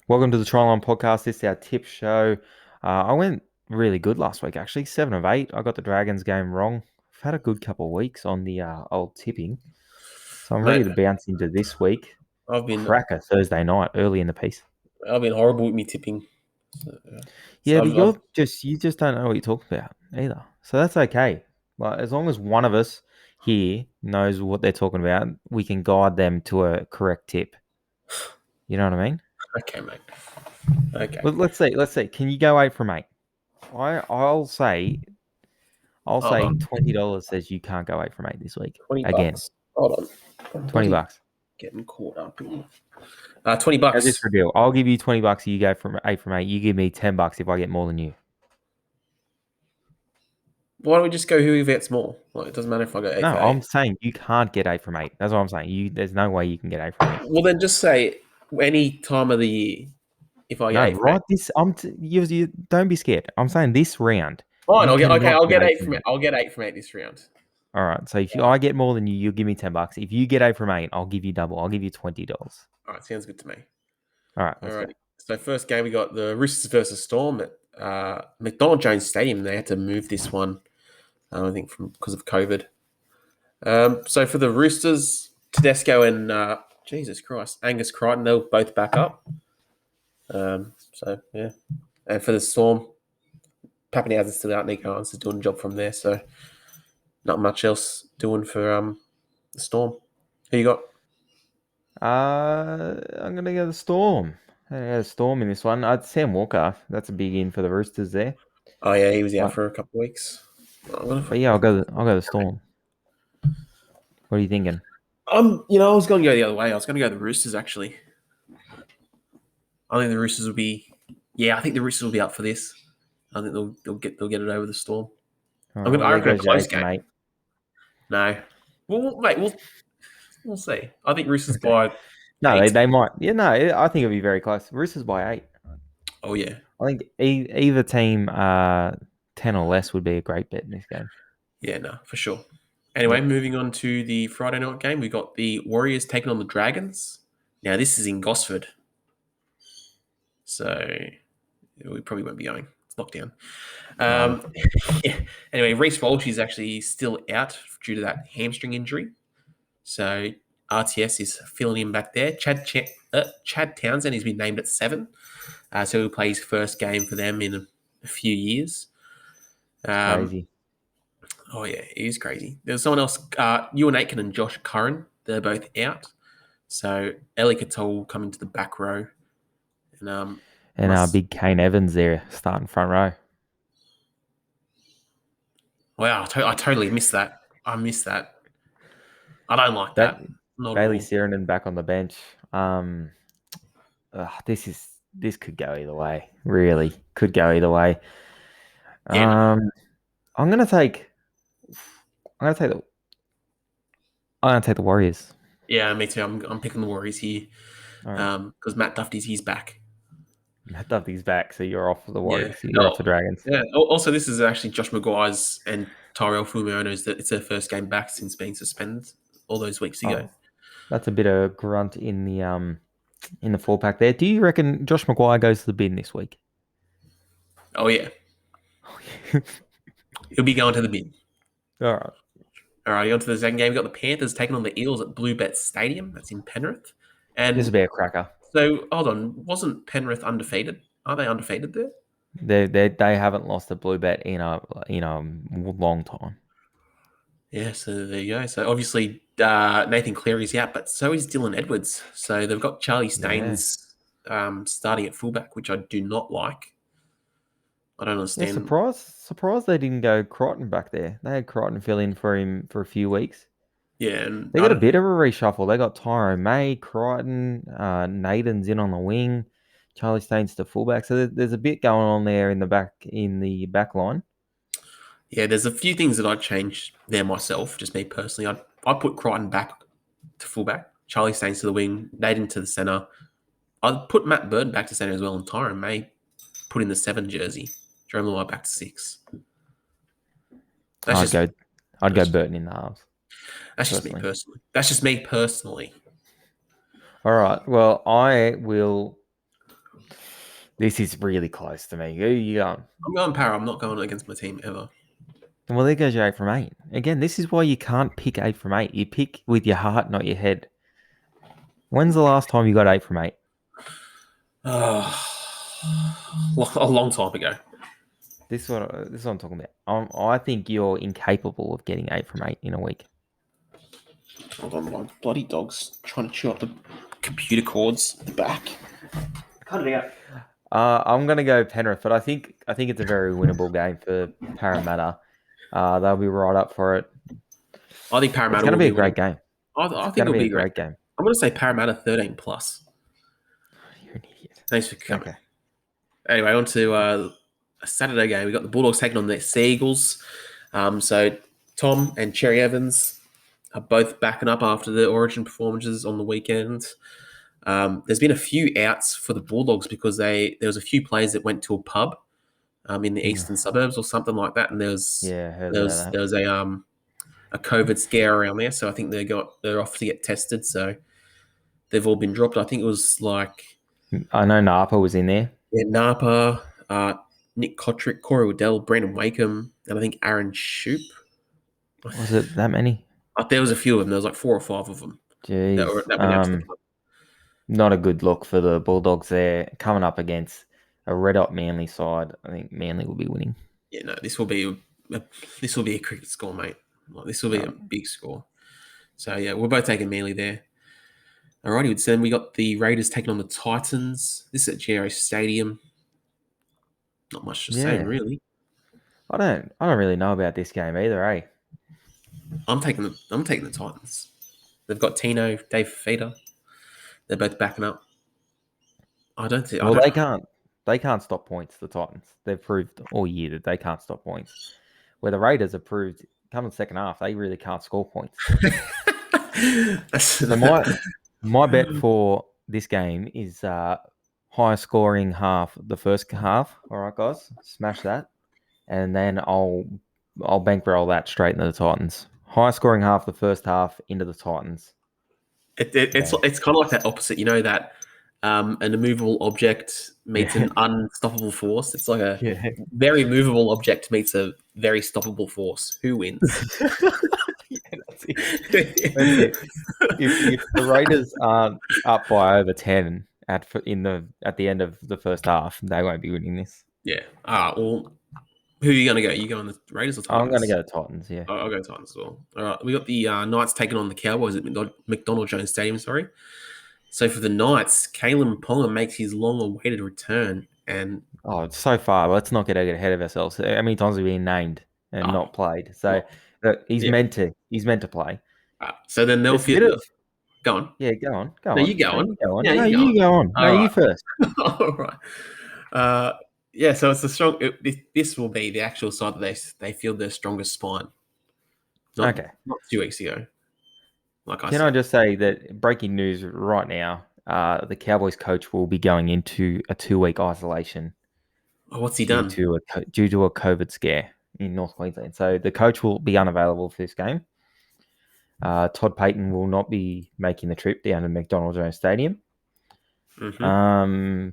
Welcome to the TryLine podcast. This is our tip show. I went really good last week, actually. 7 of 8. I got the Dragons game wrong. I've had a good couple of weeks on the old tipping. So I'm ready Mate, to bounce into this week. I've been Cracker Thursday night, early in the piece. I've been horrible with me tipping. So, Yeah, so but I've you just don't know what you're talking about either. So that's okay. Like, as long as one of us here knows what they're talking about, we can guide them to a correct tip. You know what I mean? okay, mate. Okay. Well, let's see. Let's see. Can you go 8 from 8? I'll say I'll Hold say on. $20 says you can't go 8 from 8 this week. 20 Again. bucks. Hold on. I'm 20 bloody bucks. getting caught up here. 20 How's this bucks. for a deal? I'll give you 20 bucks if you go from 8 from 8. You give me 10 bucks if I get more than you. Why don't we just go who gets more? Like, it doesn't matter if I go 8 No, for 8. I'm saying you can't get 8 from 8. That's what I'm saying. There's no way you can get 8 from 8. Well, then just say any time of the year if I get No, 8 from 8. right this you don't be scared. I'm saying this round Fine, you cannot I'll get get 8 8 from from 8. 8. I'll get 8 from 8 this round. All right. So if All I get more than you, you'll give me 10 bucks. If you get 8 from 8, I'll give you double. I'll give you $20. right, sounds good to me. All right, All let's go. right. So first game we got the Roosters versus Storm at McDonald Jones Stadium. They had to move this one, I think, because of COVID. So for the Roosters, Tedesco and Jesus Christ, Angus Crichton, they'll both back up. So yeah, and for the Storm, Pappenhausen's still out. Nico Hans is doing a job from there. So not much else doing for the Storm. Who you got? I'm gonna go the Storm. I'm gonna go the Storm in this one. Sam Walker. That's a big in for the Roosters there. Oh yeah, he was out But, for a couple of weeks. but yeah, I'll go the Storm. What are you thinking? I was going to go the other way. I was going to go the Roosters actually. I think the Roosters will be. Yeah, I think the Roosters will be up for this. I think they'll get it over the Storm. All right, well, I there reckon a goes your close 8 from game. 8. No, well, mate, we'll see. I think Roosters by No, 8. they might. Yeah, no, I think it'll be very close. Roosters by 8. Oh yeah, I think either team 10 or less would be a great bet in this game. yeah, no, for sure. Anyway, Yep. moving on to the Friday night game, we got the Warriors taking on the Dragons. Now this is in Gosford, so we probably won't be going. It's lockdown. No. Yeah. Anyway, Reece Walsh is actually still out due to that hamstring injury. So RTS is filling in back there. Chad Townsend has been named at 7. So he'll play his first game for them in a few years. Crazy. Oh, yeah, it is crazy. There's someone else, Ewan Aitken and Josh Curran. They're both out. So Ellie Cattell coming to the back row. And Big Kane Evans there starting front row. wow, I totally missed that. I missed that. I don't like That that. Not at Bailey all. Sirenin back on the bench. This could go either way. Really, could go either way. Yeah, no. Um, I'm gonna take. I'm gonna take the. I'm gonna take the Warriors. Yeah, me too. I'm picking the Warriors here All right, because Matt Duffy's back. Matt Duffy's back, so you're off for the Yeah. Warriors. You're off Oh, the Dragons. yeah. Also, this is actually Josh Maguire's and Tyrell Fumeono's. It's their first game back since being suspended all those weeks ago. Oh, that's a bit of grunt in the four pack there. Do you reckon Josh Maguire goes to the bin this week? Oh yeah, he'll be going to the bin. All right. All right, on to the second game. We got the Panthers taking on the Eels at Bluebet Stadium. That's in Penrith. This will And be a cracker. so, hold on, wasn't Penrith undefeated? Are they undefeated there? They haven't lost a blue bet in a long time. Yeah, so there you go. So obviously Nathan Cleary's out, but so is Dylan Edwards. So they've got Charlie Yeah. Staines starting at fullback, which I do not like. I don't Yeah, understand. surprised they didn't go Crichton back there. They had Crichton fill in for him for a few weeks. Yeah, and They I got a don't. bit of a reshuffle. They got Tyrone May, Crichton, Nathan's in on the wing, Charlie Staines to fullback. So there's a bit going on there in the back line. Yeah, there's a few things that I'd change there myself. Just me personally, I'd put Crichton back to fullback, Charlie Staines to the wing, Nathan to the center. I'd put Matt Burton back to center as well, and Tyrone May put in the 7 jersey. Jerome Luai back to 6. That's I'd just go I'd go that's, Burton in the halves. that's just me Personally. personally. That's just me personally. All right. Well, I will This is really close to me. Who are you going? I'm going Para. I'm not going against my team ever. Well, there goes your 8 from 8. Again, this is why you can't pick 8 from 8. You pick with your heart, not your head. When's the last time you got 8 from 8? A long time ago. This is what I'm talking about. I think you're incapable of getting 8 from 8 in a week. Hold on, my bloody dog's trying to chew up the computer cords at the back. Cut it out. I'm gonna go Penrith, but I think it's a very winnable game for Parramatta. They'll be right up for it. I think It's Parramatta gonna will be be a great winning. game. I It's think gonna it'll be be a a great great game. game. I'm going to say Parramatta 13 plus. You're an idiot. Thanks for coming. Okay. Anyway, on to a Saturday game. We got the Bulldogs taking on the Seagulls. So Tom and Cherry Evans are both backing up after the Origin performances on the weekend. There's been a few outs for the Bulldogs because there was a few players that went to a pub in the eastern suburbs or something like that, and Yeah, I heard there about was that. there was a COVID scare around there, so I think they're off to get tested. So they've all been dropped. I think it was like I know Napa was in there. Napa, Nick Kotrick, Corey Waddell, Brandon Wakeham, and I think Aaron Shoop. Was it that many? There was a few of them. There was like 4 or 5 of them Jeez. that went out to the pub. Not a good look for the Bulldogs there. Coming up against a red hot Manly side. I think Manly will be winning. Yeah, no, this will be a cricket score, mate. Like, this will be a big score. So yeah, we're both taking Manly there. Alrighty, then we got the Raiders taking on the Titans. This is at GRO Stadium. Not much to say, Yeah. really. I don't really know about this game either, eh? I'm taking the Titans. They've got Tino, Dave Fafita. They're both backing up. I don't think. I Well, don't. they can't stop points, the Titans. They've proved all year that they can't stop points. Where the Raiders have proved come in the second half, they really can't score points. So my bet for this game is high scoring half the first half. All right, guys, smash that, and then I'll bankroll that straight into the Titans. High scoring half the first half into the Titans. It's Yeah, kind of like that opposite. You know that an immovable object meets yeah, an unstoppable force. It's like a yeah. very movable object meets a very stoppable force. Who wins? Yeah, that's it. That's it. If the Raiders aren't up by over 10 at the end of the first half, they won't be winning this. Yeah. Well, who are you going to go? You going the Raiders or I'm going to Titans? go Titans. Yeah. I'll go Titans as well. All right. We got the Knights taking on the Cowboys at McDonald Jones Stadium. Sorry. So for the Knights, Kalen Ponga makes his long-awaited return, and Oh, it's so far. Let's not get ahead of ourselves. How many times have we been named and oh, not played? So well, he's yeah. meant to. He's meant to play. So then they'll It's a feel. bit of Go on. yeah. Go on. Go No, you on. go No, on. you go on. Yeah, No, you go on. you go on. No, All you right. first. All right. Yeah, so it's a strong. This will be the actual side that they feel their strongest spine. Not Okay. not 2 weeks ago, like I Can I said. just say that breaking news right now? The Cowboys coach will be going into a 2-week isolation Oh, what's he done? due to a COVID scare in North Queensland. So the coach will be unavailable for this game. Todd Payton will not be making the trip down to McDonald Jones Stadium. Mm-hmm.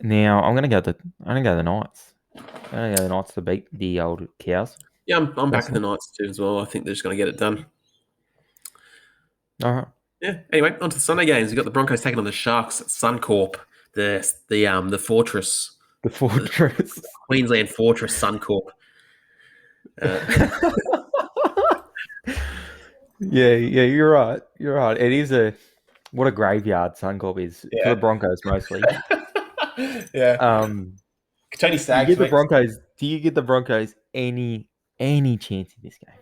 Now I'm gonna go the Knights. I'm gonna go the Knights to beat the old Cows. Yeah, I'm back in the Personally. Knights too as well. I think they're just going to get it done. All right. Yeah. Anyway, on to the Sunday games. We got the Broncos taking on the Sharks at Suncorp, the fortress, The the Fortress. Queensland fortress, Suncorp. Uh, Yeah, you're right. You're right. It is what a graveyard Suncorp is for the yeah. Broncos mostly. Yeah. Um, Tony you Staggs get the makes. Broncos. Do you get the Broncos any chance in this game?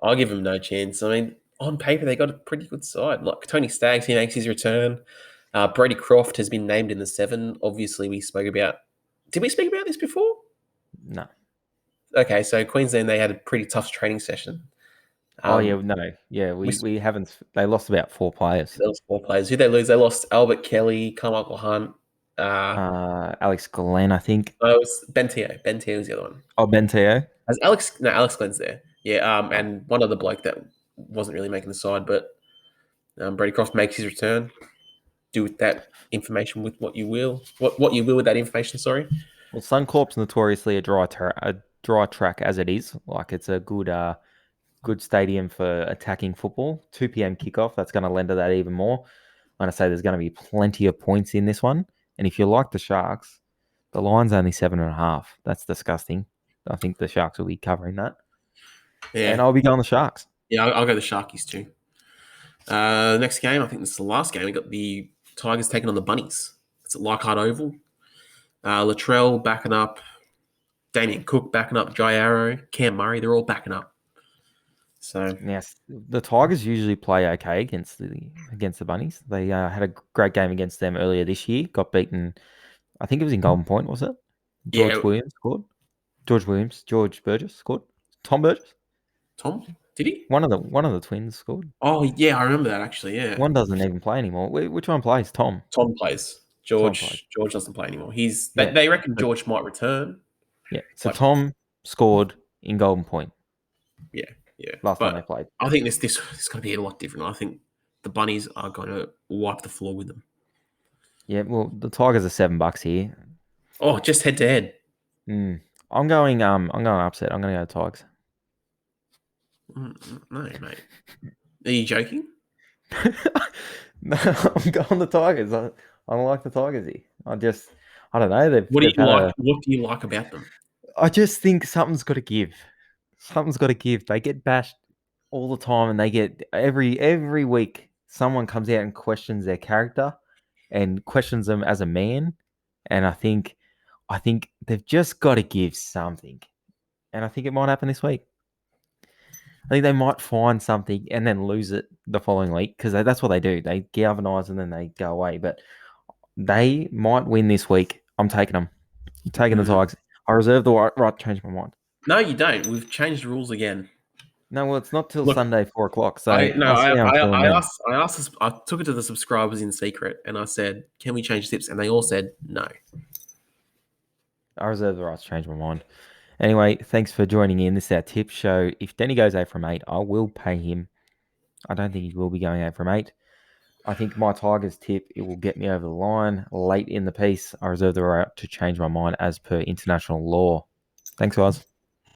I'll give him no chance. I mean, on paper, they got a pretty good side. Like Tony Staggs, he makes his return. Brady Croft has been named in the seven. Obviously, we spoke about. Did we speak about this before? No. Okay, so Queensland, they had a pretty tough training session. Oh yeah, Um, no, yeah. we We haven't. They lost about 4 players. there was 4 players. Who they lose? They lost Albert Kelly, Carmichael Hunt. Uh, Alex Glenn, I think. it was Bentio. Bentio was the other one. Oh, Benteo. As Alex, no, Alex Glenn's there. Yeah, Oh, and one other bloke that wasn't really making the side, but Brady Croft makes his return. do with that information with what you will. What you will with that information. Sorry. Well, Suncorp's notoriously a dry track as it is. Like it's a good stadium for attacking football. 2 p.m. kickoff. That's going to lend to that even more. I'm going to say there's going to be plenty of points in this one. And if you like the Sharks, the line's only 7.5. That's disgusting. I think the Sharks will be covering that. And Yeah, I'll be going the Sharks. yeah. I'll go the Sharkies too. Next game, I think this is the last game. We got the Tigers taking on the Bunnies. It's at Leichhardt Oval. Latrell backing up, Damien Cook backing up, Jai Arrow, Cam Murray. They're all backing up. So Yes, the Tigers usually play okay against the Bunnies. They had a great game against them earlier this year. Got beaten. I think it was in Golden Point, was it? yeah, George Williams scored. George Burgess scored. Tom Burgess. Tom did he? One of the twins scored. Oh yeah, I remember that actually. Yeah, One doesn't even play anymore. Which one plays? Tom. Tom plays. Tom plays. George doesn't play anymore. He's Yeah. they reckon So, George might return. yeah. So But Tom scored in Golden Point yeah, yeah. last time they But played. I think this is going to be a lot different. I think the Bunnies are going to wipe the floor with them. Yeah. Well, the Tigers are $7 here. Oh, just head to head. I'm going. I'm going upset. I'm going to go Tigers. No, mate. Are you joking? No, I'm going the Tigers. I don't like the Tigers here. I don't know. What do They've you had like? What do you like about them? I just think something's got to give. Something's got to give. They get bashed all the time, and they get every week. Someone comes out and questions their character, and questions them as a man. And I think they've just got to give something, and I think it might happen this week. I think they might find something and then lose it the following week because that's what they do. They galvanise and then they go away. But they might win this week. I'm taking them. I'm taking the Tigers. I reserve the right to change my mind. No, you don't. We've changed the rules again. No, well, it's not till Look, Sunday, 4 o'clock. So I no, I'll see how I'm feeling then. I asked this, I took it to the subscribers in secret, and I said, "Can we change tips?" And they all said no. I reserve the right to change my mind. Anyway, thanks for joining in. This is our tip show. If Denny goes 8 from 8, I will pay him. I don't think he will be going 8 from 8. I think my Tigers tip, it will get me over the line late in the piece. I reserve the right to change my mind as per international law. Thanks, guys.